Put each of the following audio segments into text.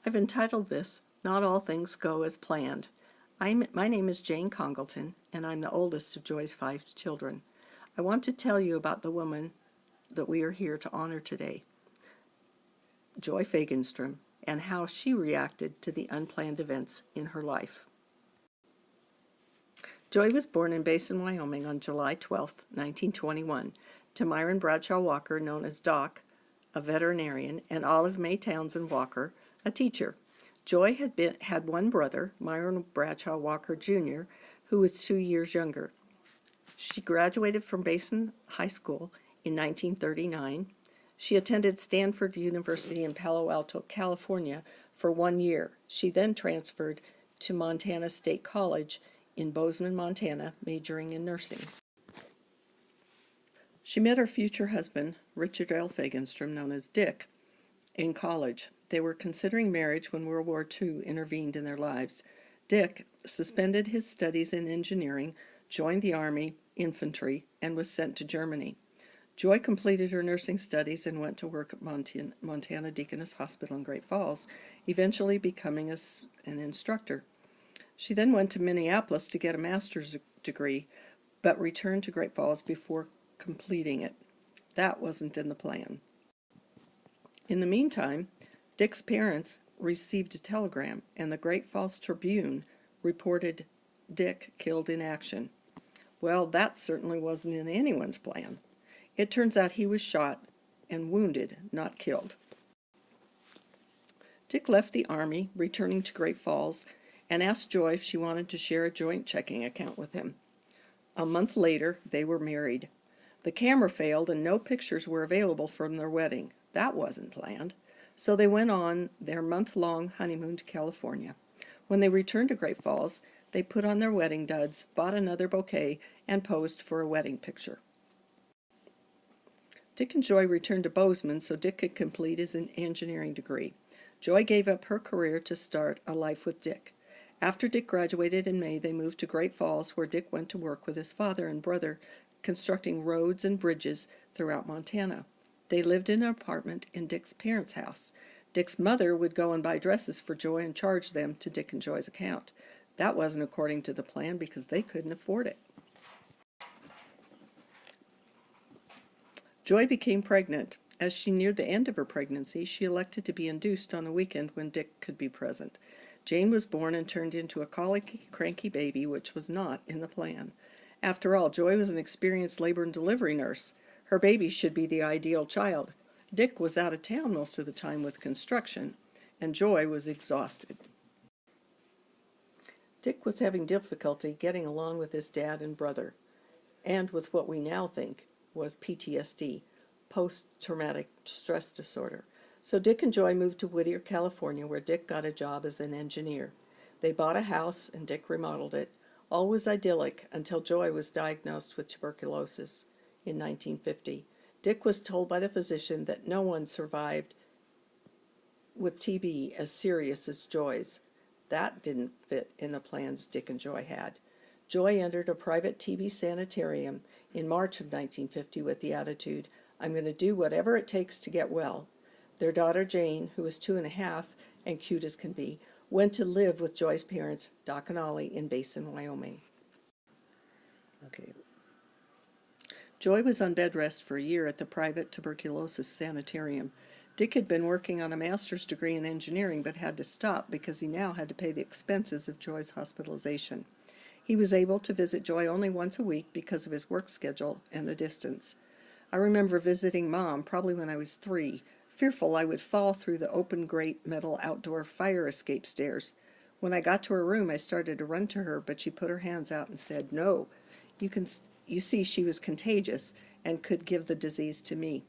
I've entitled this, Not All Things Go as Planned. My name is Jane Congleton, and I'm the oldest of Joy's 5 children. I want to tell you about the woman that we are here to honor today, Joy Fagenstrom, and how she reacted to the unplanned events in her life. Joy was born in Basin, Wyoming on July 12, 1921, to Myron Bradshaw Walker, known as Doc, a veterinarian, and Olive May Townsend Walker, a teacher. Joy had one brother, Myron Bradshaw Walker Jr., who was 2 years younger. She graduated from Basin High School in 1939. She attended Stanford University in Palo Alto, California for 1 year. She then transferred to Montana State College in Bozeman, Montana, majoring in nursing. She met her future husband, Richard L. Fagenstrom, known as Dick, in college. They were considering marriage when World War II intervened in their lives. Dick suspended his studies in engineering, joined the Army infantry, and was sent to Germany. Joy completed her nursing studies and went to work at Montana Deaconess Hospital in Great Falls, eventually becoming an instructor. She then went to Minneapolis to get a master's degree, but returned to Great Falls before completing it. That wasn't in the plan. In the meantime, Dick's parents received a telegram, and the Great Falls Tribune reported Dick killed in action. Well, that certainly wasn't in anyone's plan. It turns out he was shot and wounded, not killed. Dick left the Army, returning to Great Falls, and asked Joy if she wanted to share a joint checking account with him. A month later, they were married. The camera failed and no pictures were available from their wedding. That wasn't planned. So they went on their month-long honeymoon to California. When they returned to Great Falls, they put on their wedding duds, bought another bouquet, and posed for a wedding picture. Dick and Joy returned to Bozeman so Dick could complete his engineering degree. Joy gave up her career to start a life with Dick. After Dick graduated in May, they moved to Great Falls, where Dick went to work with his father and brother, constructing roads and bridges throughout Montana. They lived in an apartment in Dick's parents' house. Dick's mother would go and buy dresses for Joy and charge them to Dick and Joy's account. That wasn't according to the plan because they couldn't afford it. Joy became pregnant. As she neared the end of her pregnancy, she elected to be induced on a weekend when Dick could be present. Jane was born and turned into a colicky, cranky baby, which was not in the plan. After all, Joy was an experienced labor and delivery nurse. Her baby should be the ideal child. Dick was out of town most of the time with construction, and Joy was exhausted. Dick was having difficulty getting along with his dad and brother, and with what we now think was PTSD, post-traumatic stress disorder. So Dick and Joy moved to Whittier, California, where Dick got a job as an engineer. They bought a house, and Dick remodeled it. All was idyllic until Joy was diagnosed with tuberculosis in 1950. Dick was told by the physician that no one survived with TB as serious as Joy's. That didn't fit in the plans Dick and Joy had. Joy entered a private TB sanitarium in March of 1950 with the attitude, "I'm going to do whatever it takes to get well." Their daughter Jane, who was 2.5 and cute as can be, went to live with Joy's parents, Doc and Ollie, in Basin, Wyoming. Okay. Joy was on bed rest for a year at the private tuberculosis sanitarium. Dick had been working on a master's degree in engineering but had to stop because he now had to pay the expenses of Joy's hospitalization. He was able to visit Joy only once a week because of his work schedule and the distance. I remember visiting Mom, probably when I was 3, fearful I would fall through the open grate metal outdoor fire escape stairs. When I got to her room, I started to run to her, but she put her hands out and said, "No, you see she was contagious and could give the disease to me."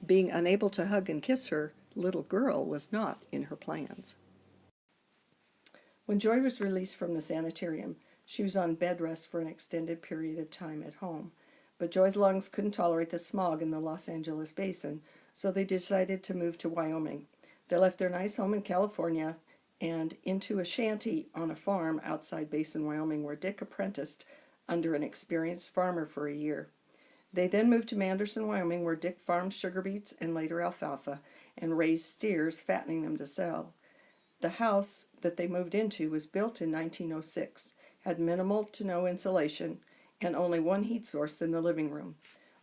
Being unable to hug and kiss her little girl was not in her plans. When Joy was released from the sanitarium, she was on bed rest for an extended period of time at home. But Joy's lungs couldn't tolerate the smog in the Los Angeles basin, so they decided to move to Wyoming. They left their nice home in California and into a shanty on a farm outside Basin, Wyoming, where Dick apprenticed under an experienced farmer for a year. They then moved to Manderson, Wyoming, where Dick farmed sugar beets and later alfalfa and raised steers, fattening them to sell. The house that they moved into was built in 1906, had minimal to no insulation, and only one heat source in the living room.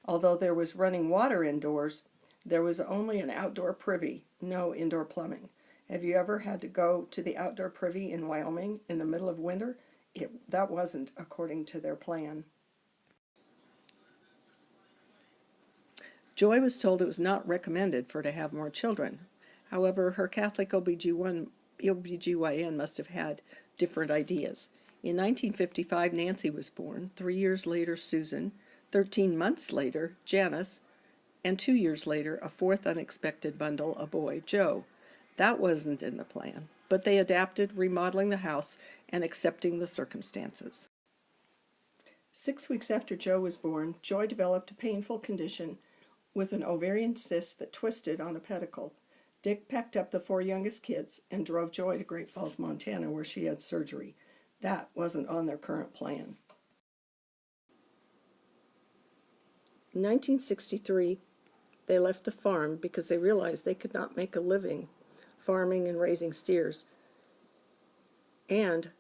Although there was running water indoors, there was only an outdoor privy, no indoor plumbing. Have you ever had to go to the outdoor privy in Wyoming in the middle of winter? That wasn't according to their plan. Joy was told it was not recommended for her to have more children. However, her Catholic OBGYN must have had different ideas. In 1955, Nancy was born. 3 years later, Susan. 13 months later, Janice. And 2 years later, a fourth unexpected bundle, a boy, Joe. That wasn't in the plan, but they adapted, remodeling the house and accepting the circumstances. 6 weeks after Joe was born, Joy developed a painful condition with an ovarian cyst that twisted on a pedicle. Dick packed up the 4 youngest kids and drove Joy to Great Falls, Montana, where she had surgery. That wasn't on their current plan. In 1963, they left the farm because they realized they could not make a living farming and raising steers and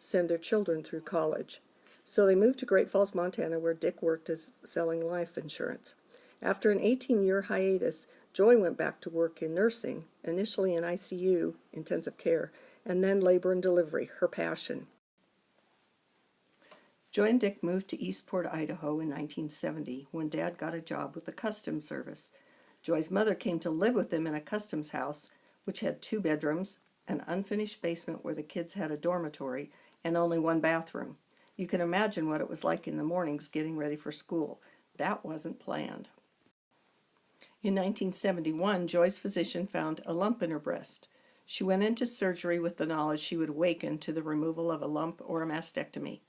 send their children through college. So they moved to Great Falls, Montana, where Dick worked as selling life insurance. After an 18-year hiatus, Joy went back to work in nursing, initially in ICU, intensive care, and then labor and delivery, her passion. Joy and Dick moved to Eastport, Idaho in 1970 when Dad got a job with the Customs Service. Joy's mother came to live with them in a customs house, which had 2 bedrooms, an unfinished basement where the kids had a dormitory, and only 1 bathroom. You can imagine what it was like in the mornings getting ready for school. That wasn't planned. In 1971, Joy's physician found a lump in her breast. She went into surgery with the knowledge she would awaken to the removal of a lump or a mastectomy.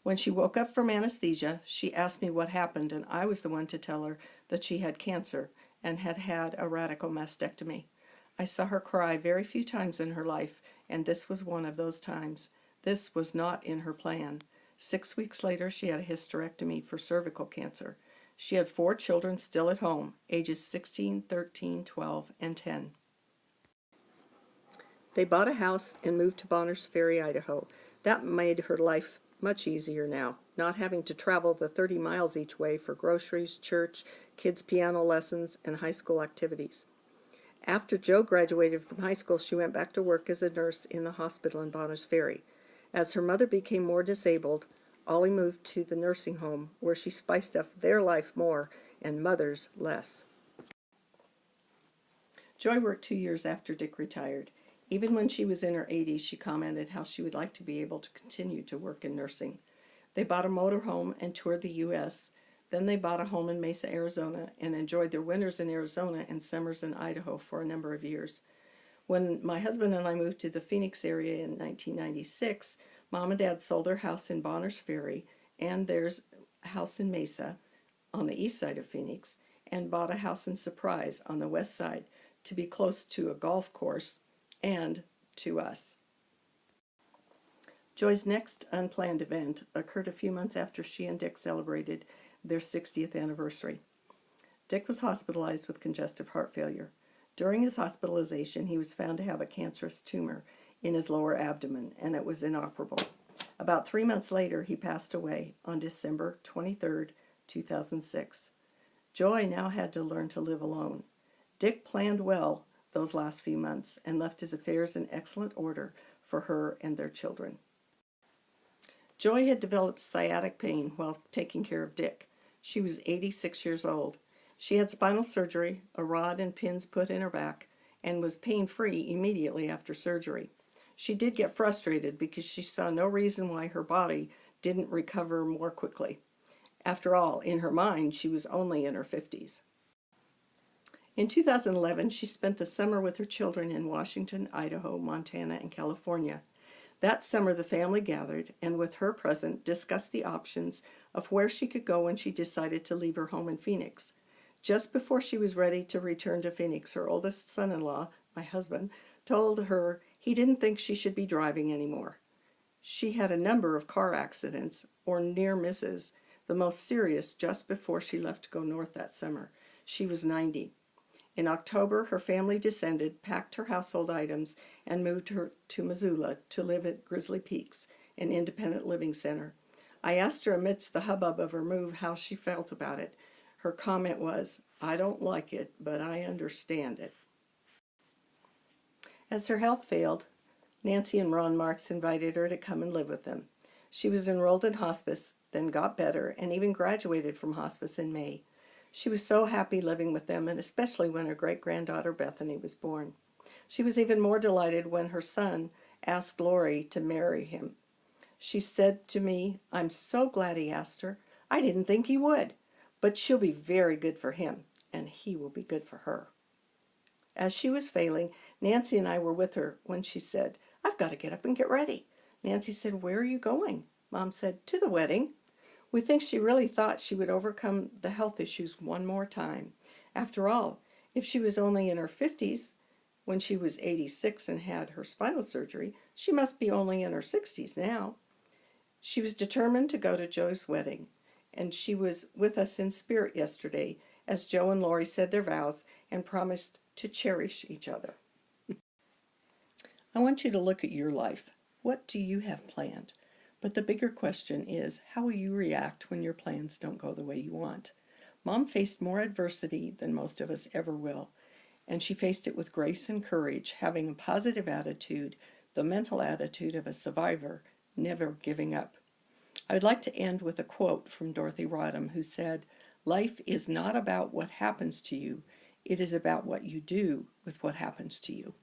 When she woke up from anesthesia, she asked me what happened, and I was the one to tell her that she had cancer and had had a radical mastectomy. I saw her cry very few times in her life, and this was one of those times. This was not in her plan. 6 weeks later, she had a hysterectomy for cervical cancer. She had 4 children still at home, ages 16, 13, 12, and 10. They bought a house and moved to Bonners Ferry, Idaho. That made her life much easier now, not having to travel the 30 miles each way for groceries, church, kids' piano lessons, and high school activities. After Joe graduated from high school, she went back to work as a nurse in the hospital in Bonners Ferry. As her mother became more disabled, Ollie moved to the nursing home, where she spiced up their life more and Mother's less. Joy worked 2 years after Dick retired. Even when she was in her 80s, she commented how she would like to be able to continue to work in nursing. They bought a motorhome and toured the U.S. Then they bought a home in Mesa, Arizona, and enjoyed their winters in Arizona and summers in Idaho for a number of years. When my husband and I moved to the Phoenix area in 1996, Mom and Dad sold their house in Bonners Ferry and their house in Mesa on the east side of Phoenix and bought a house in Surprise on the west side to be close to a golf course and to us. Joy's next unplanned event occurred a few months after she and Dick celebrated their 60th anniversary. Dick was hospitalized with congestive heart failure. During his hospitalization, he was found to have a cancerous tumor in his lower abdomen, and it was inoperable. About 3 months later, he passed away on December 23, 2006. Joy now had to learn to live alone. Dick planned well those last few months and left his affairs in excellent order for her and their children. Joy had developed sciatic pain while taking care of Dick. She was 86 years old. She had spinal surgery, a rod and pins put in her back, and was pain-free immediately after surgery. She did get frustrated because she saw no reason why her body didn't recover more quickly. After all, in her mind, she was only in her 50s. In 2011, she spent the summer with her children in Washington, Idaho, Montana, and California. That summer, the family gathered and, with her present, discussed the options of where she could go when she decided to leave her home in Phoenix. Just before she was ready to return to Phoenix, her oldest son-in-law, my husband, told her he didn't think she should be driving anymore. She had a number of car accidents or near misses, the most serious just before she left to go north that summer. She was 90. In October, her family descended, packed her household items, and moved her to Missoula to live at Grizzly Peaks, an independent living center. I asked her amidst the hubbub of her move how she felt about it. Her comment was, "I don't like it, but I understand it." As her health failed, Nancy and Ron Marks invited her to come and live with them. She was enrolled in hospice, then got better, and even graduated from hospice in May. She was so happy living with them, and especially when her great-granddaughter Bethany was born. She was even more delighted when her son asked Lori to marry him. She said to me, "I'm so glad he asked her. I didn't think he would, but she'll be very good for him, and he will be good for her." As she was failing, Nancy and I were with her when she said, "I've got to get up and get ready." Nancy said, "Where are you going?" Mom said, "To the wedding." We think she really thought she would overcome the health issues one more time. After all, if she was only in her 50s when she was 86 and had her spinal surgery, she must be only in her 60s now. She was determined to go to Joe's wedding, and she was with us in spirit yesterday as Joe and Lori said their vows and promised to cherish each other. I want you to look at your life. What do you have planned? But the bigger question is, how will you react when your plans don't go the way you want? Mom faced more adversity than most of us ever will, and she faced it with grace and courage, having a positive attitude, the mental attitude of a survivor, never giving up. I would like to end with a quote from Dorothy Rodham, who said, "Life is not about what happens to you, it is about what you do with what happens to you."